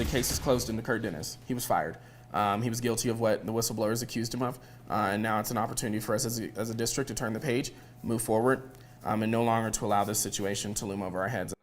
the case is closed into Kurt Dennis. He was fired. He was guilty of what the whistleblowers accused him of, and now it's an opportunity for us as a district to turn the page, move forward, and no longer to allow this situation to loom over our heads.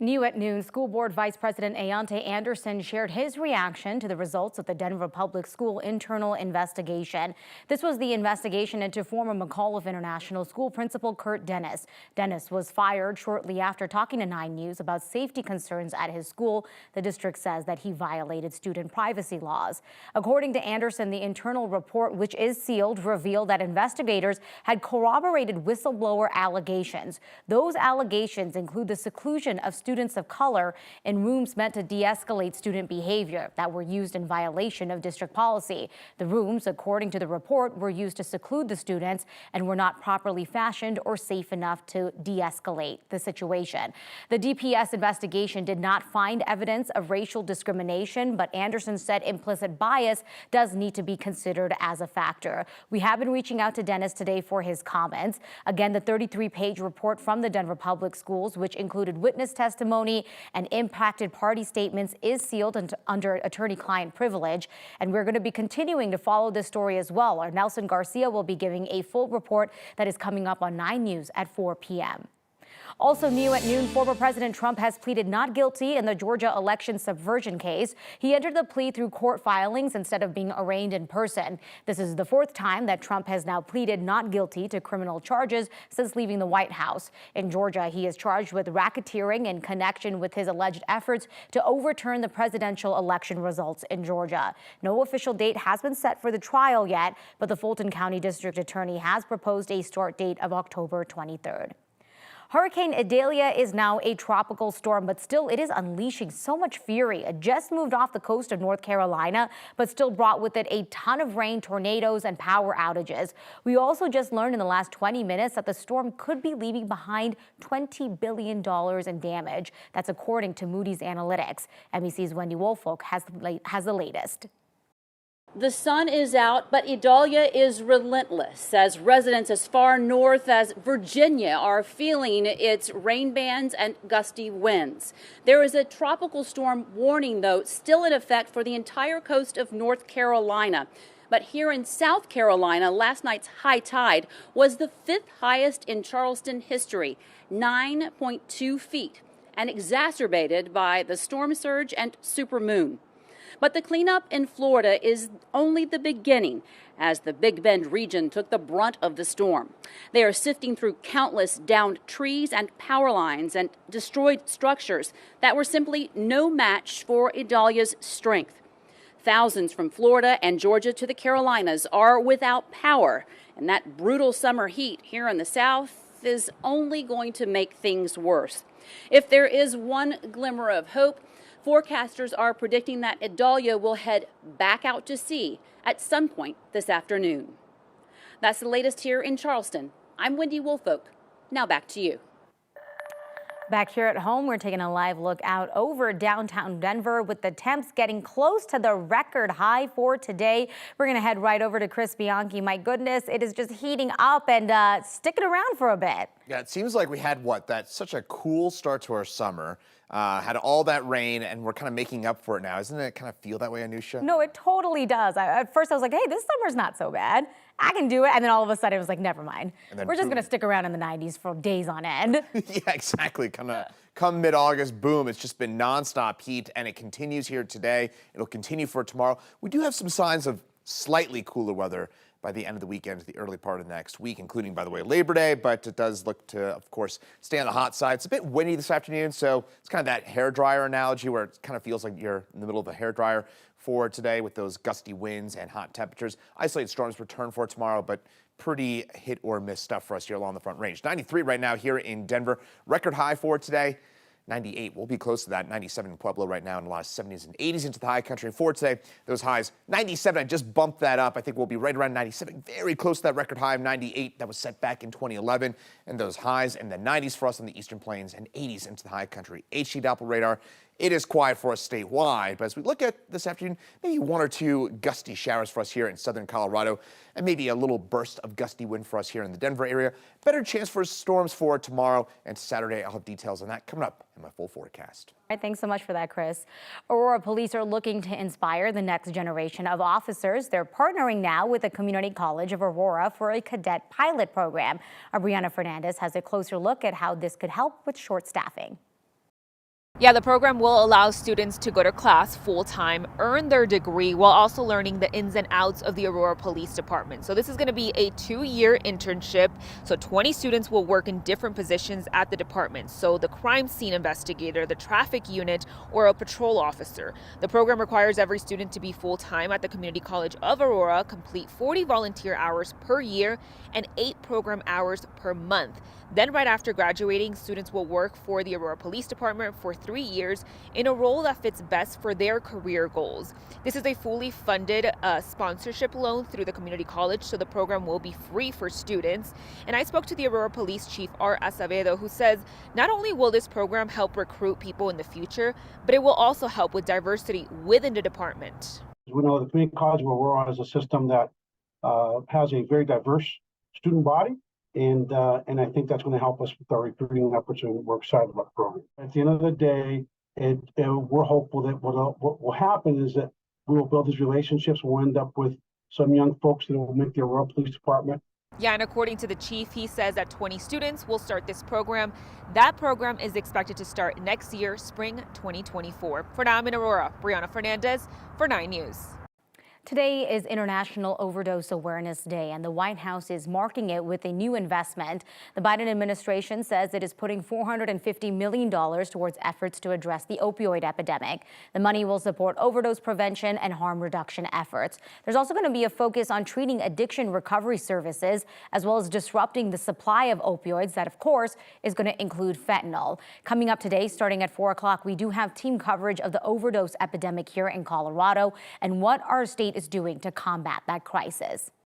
New at noon, School Board Vice President Ayante Anderson shared his reaction to the results of the Denver Public School internal investigation. This was the investigation into former McAuliffe International School principal Kurt Dennis. Dennis was fired shortly after talking to 9 News about safety concerns at his school. The district says that he violated student privacy laws. According to Anderson, the internal report, which is sealed, revealed that investigators had corroborated whistleblower allegations. Those allegations include the seclusion of students of color in rooms meant to de-escalate student behavior that were used in violation of district policy. The rooms, according to the report, were used to seclude the students and were not properly fashioned or safe enough to de-escalate the situation. The DPS investigation did not find evidence of racial discrimination, but Anderson said implicit bias does need to be considered as a factor. We have been reaching out to Dennis today for his comments. Again, the 33-page report from the Denver Public Schools, which included witness testimony and impacted party statements, is sealed under attorney-client privilege. And we're going to be continuing to follow this story as well. Our Nelson Garcia will be giving a full report that is coming up on 9 News at 4 p.m. Also new at noon, former President Trump has pleaded not guilty in the Georgia election subversion case. He entered the plea through court filings instead of being arraigned in person. This is the 4th time that Trump has now pleaded not guilty to criminal charges since leaving the White House. In Georgia, he is charged with racketeering in connection with his alleged efforts to overturn the presidential election results in Georgia. No official date has been set for the trial yet, but the Fulton County District Attorney has proposed a start date of October 23rd. Hurricane Idalia is now a tropical storm, but still it is unleashing so much fury. It just moved off the coast of North Carolina, but still brought with it a ton of rain, tornadoes, and power outages. We also just learned in the last 20 minutes that the storm could be leaving behind $20 billion in damage. That's according to Moody's Analytics. NBC's Wendy Woolfolk has the latest. The sun is out, but Idalia is relentless as residents as far north as Virginia are feeling its rain bands and gusty winds. There is a tropical storm warning, though, still in effect for the entire coast of North Carolina. But here in South Carolina, last night's high tide was the 5th highest in Charleston history, 9.2 feet, and exacerbated by the storm surge and supermoon. But the cleanup in Florida is only the beginning, as the Big Bend region took the brunt of the storm. They are sifting through countless downed trees and power lines and destroyed structures that were simply no match for Idalia's strength. Thousands from Florida and Georgia to the Carolinas are without power, and that brutal summer heat here in the South is only going to make things worse. If there is one glimmer of hope, forecasters are predicting that Idalia will head back out to sea at some point this afternoon. That's the latest here in Charleston. I'm Wendy Woolfolk. Now back to you. Back here at home, we're taking a live look out over downtown Denver with the temps getting close to the record high for today. We're going to head right over to Chris Bianchi. My goodness, it is just heating up and sticking around for a bit. Yeah, it seems like we had that's such a cool start to our summer. Had all that rain, and we're kind of making up for it now. Doesn't it kind of feel that way, Anusha? No, it totally does. At first, I was like, hey, this summer's not so bad. I can do it. And then all of a sudden, it was like, never mind. We're just going to stick around in the 90s for days on end. Yeah, exactly. Come mid-August, boom, it's just been nonstop heat, and it continues here today. It'll continue for tomorrow. We do have some signs of slightly cooler weather by the end of the weekend to the early part of next week, including, by the way, Labor Day, but it does look to, of course, stay on the hot side. It's a bit windy this afternoon, so it's kind of that hairdryer analogy where it kind of feels like you're in the middle of a hairdryer for today with those gusty winds and hot temperatures. Isolated storms return for tomorrow, but pretty hit or miss stuff for us here along the Front Range. 93 right now here in Denver. Record high for today. 98, we'll be close to that. 97 in Pueblo right now, and a lot of 70s and 80s into the high country. And for today, those highs, 97, I just bumped that up. I think we'll be right around 97, very close to that record high of 98 that was set back in 2011. And those highs in the 90s for us on the Eastern Plains and 80s into the high country. HD Doppler radar It is quiet for us statewide, but as we look at this afternoon, maybe 1 or 2 gusty showers for us here in southern Colorado, and maybe a little burst of gusty wind for us here in the Denver area. Better chance for storms for tomorrow and Saturday. I'll have details on that coming up in my full forecast. All right, thanks so much for that, Chris. Aurora police are looking to inspire the next generation of officers. They're partnering now with the Community College of Aurora for a cadet pilot program. Our Brianna Fernandez has a closer look at how this could help with short staffing. Yeah, the program will allow students to go to class full-time, earn their degree, while also learning the ins and outs of the Aurora Police Department. So this is going to be a 2-year internship. So 20 students will work in different positions at the department. So the crime scene investigator, the traffic unit, or a patrol officer. The program requires every student to be full-time at the Community College of Aurora, complete 40 volunteer hours per year and 8 program hours per month. Then right after graduating, students will work for the Aurora Police Department for 3 years in a role that fits best for their career goals. This is a fully funded sponsorship loan through the community college, so the program will be free for students. And I spoke to the Aurora Police Chief, R. Acevedo, who says not only will this program help recruit people in the future, but it will also help with diversity within the department. We know the Community College of Aurora is a system that has a very diverse student body. And I think that's going to help us with our recruiting efforts, and we're excited about the program. At the end of the day, we're hopeful that what will happen is that we will build these relationships. We'll end up with some young folks that will make the Aurora Police Department. Yeah, and according to the chief, he says that 20 students will start this program. That program is expected to start next year, spring 2024. For now, I'm in Aurora. Brianna Fernandez for 9 News. Today is International Overdose Awareness Day, and the White House is marking it with a new investment. The Biden administration says it is putting $450 million towards efforts to address the opioid epidemic. The money will support overdose prevention and harm reduction efforts. There's also going to be a focus on treating addiction recovery services, as well as disrupting the supply of opioids. That, of course, is going to include fentanyl. Coming up today, starting at 4 o'clock, we do have team coverage of the overdose epidemic here in Colorado and what our state is doing to combat that crisis.